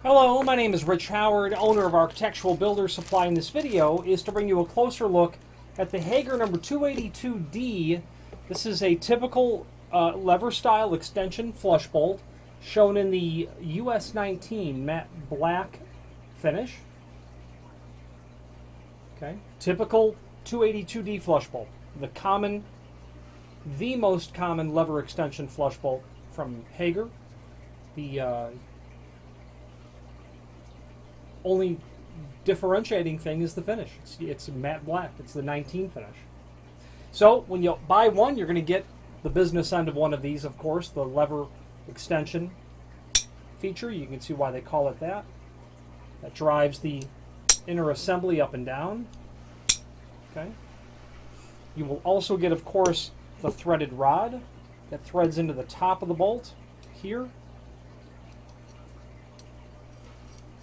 Hello, my name is Rich Howard, owner of Architectural Builder Supply. And this video is to bring you a closer look at the Hager number 282D. This is a typical lever style extension flush bolt shown in the US19 matte black finish. Okay, typical 282D flush bolt. The most common lever extension flush bolt from Hager. The only differentiating thing is the finish. It's matte black. It's the 19 finish. So when you buy one, you're going to get the business end of one of these, of course, the lever extension feature. You can see why they call it that. That drives the inner assembly up and down. Okay. You will also get, of course, the threaded rod that threads into the top of the bolt here.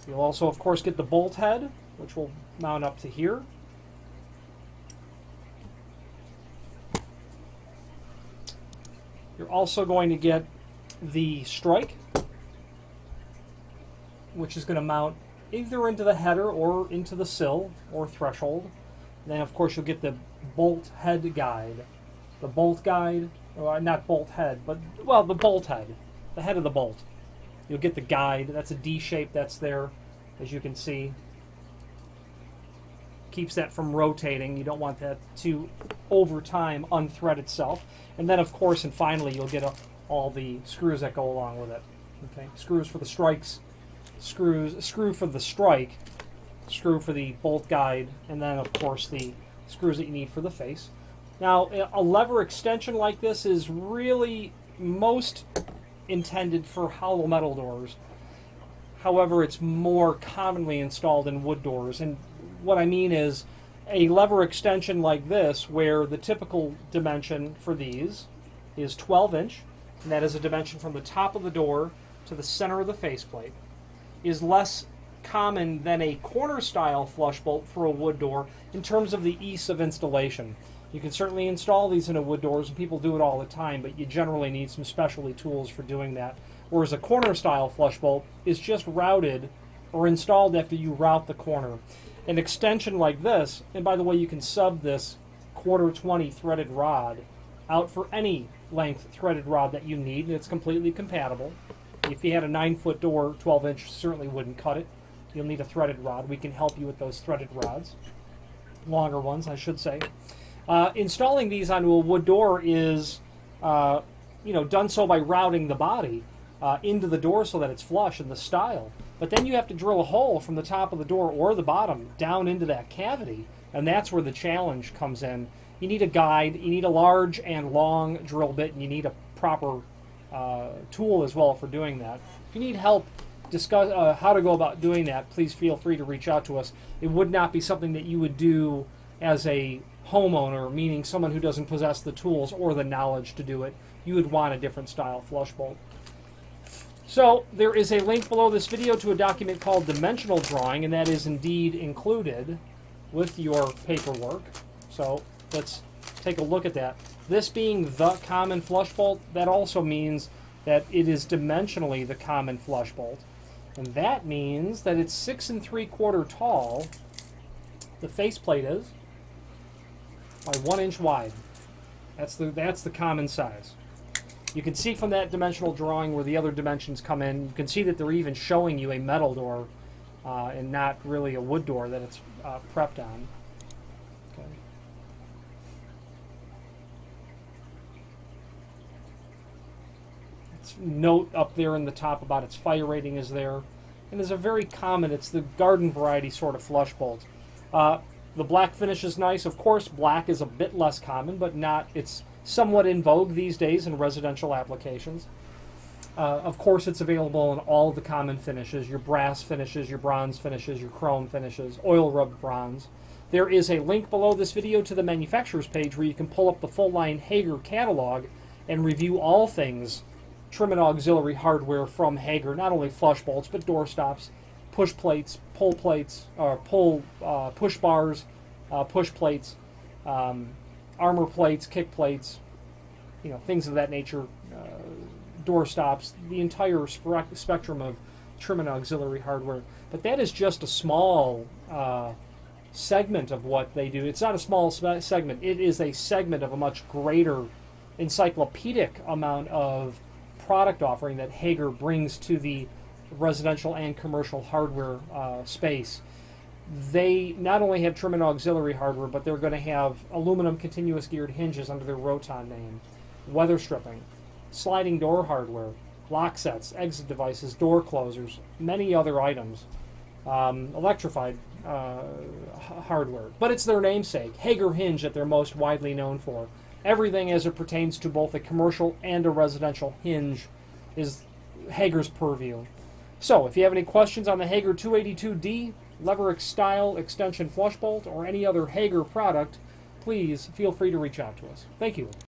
You'll also, of course, get the bolt head, which will mount up to here. You're also going to get the strike, which is going to mount either into the header or into the sill or threshold. And then, of course, you'll get the bolt head guide. The bolt guide, or not bolt head, but, well, the bolt head, the head of the bolt. You'll get the guide. That's a D shape that's there, as you can see. Keeps that from rotating. You don't want that to, over time, unthread itself. And then, of course, and finally, you'll get all the screws that go along with it. Okay, screws for the strikes, screw for the strike, screw for the bolt guide, and then, of course, the screws that you need for the face. Now, a lever extension like this is really most intended for hollow metal doors. However, it's more commonly installed in wood doors. And what I mean is a lever extension like this, where the typical dimension for these is 12 inch, and that is a dimension from the top of the door to the center of the faceplate, is less common than a corner style flush bolt for a wood door in terms of the ease of installation. You can certainly install these into wood doors, and people do it all the time, but you generally need some specialty tools for doing that. Whereas a corner style flush bolt is just routed or installed after you route the corner. An extension like this, and by the way, you can sub this 1/4-20 threaded rod out for any length threaded rod that you need, and it's completely compatible. If you had a 9-foot door, 12 inch certainly wouldn't cut it. You'll need a threaded rod. We can help you with those threaded rods. Longer ones, I should say. Installing these onto a wood door is done so by routing the body into the door so that it's flush in the style. But then you have to drill a hole from the top of the door or the bottom down into that cavity, and that's where the challenge comes in. You need a guide, you need a large and long drill bit, and you need a proper tool as well for doing that. If you need help discuss how to go about doing that, please feel free to reach out to us. It would not be something that you would do as a homeowner, meaning someone who doesn't possess the tools or the knowledge to do it. You would want a different style flush bolt. So there is a link below this video to a document called Dimensional Drawing, and that is indeed included with your paperwork. So let's take a look at that. This being the common flush bolt, that also means that it is dimensionally the common flush bolt. And that means that it's 6 3/4 tall, the faceplate is, by 1 inch wide. That's the common size. You can see from that dimensional drawing where the other dimensions come in. You can see that they're even showing you a metal door and not really a wood door that it's prepped on. Okay. Note up there in the top about its fire rating is there. And there's a very common, it's the garden variety sort of flush bolt. The black finish is nice. Of course, black is a bit less common, but it's somewhat in vogue these days in residential applications. Of course, it's available in all of the common finishes, your brass finishes, your bronze finishes, your chrome finishes, oil rubbed bronze. There is a link below this video to the manufacturer's page where you can pull up the full line Hager catalog and review all things trim and auxiliary hardware from Hager, not only flush bolts, but door stops, push plates, pull plates, or push bars, push plates, armor plates, kick plates, things of that nature, door stops, the entire spectrum of trim and auxiliary hardware. But that is just a small segment of what they do. It's not a small segment. It is a segment of a much greater encyclopedic amount of product offering that Hager brings to the residential and commercial hardware space. They not only have trim and auxiliary hardware, but they're going to have aluminum continuous geared hinges under their Roton name, weather stripping, sliding door hardware, lock sets, exit devices, door closers, many other items, electrified hardware. But it's their namesake, Hager hinge, that they're most widely known for. Everything as it pertains to both a commercial and a residential hinge is Hager's purview. So, if you have any questions on the Hager 282D, lever style extension flush bolt, or any other Hager product, please feel free to reach out to us. Thank you.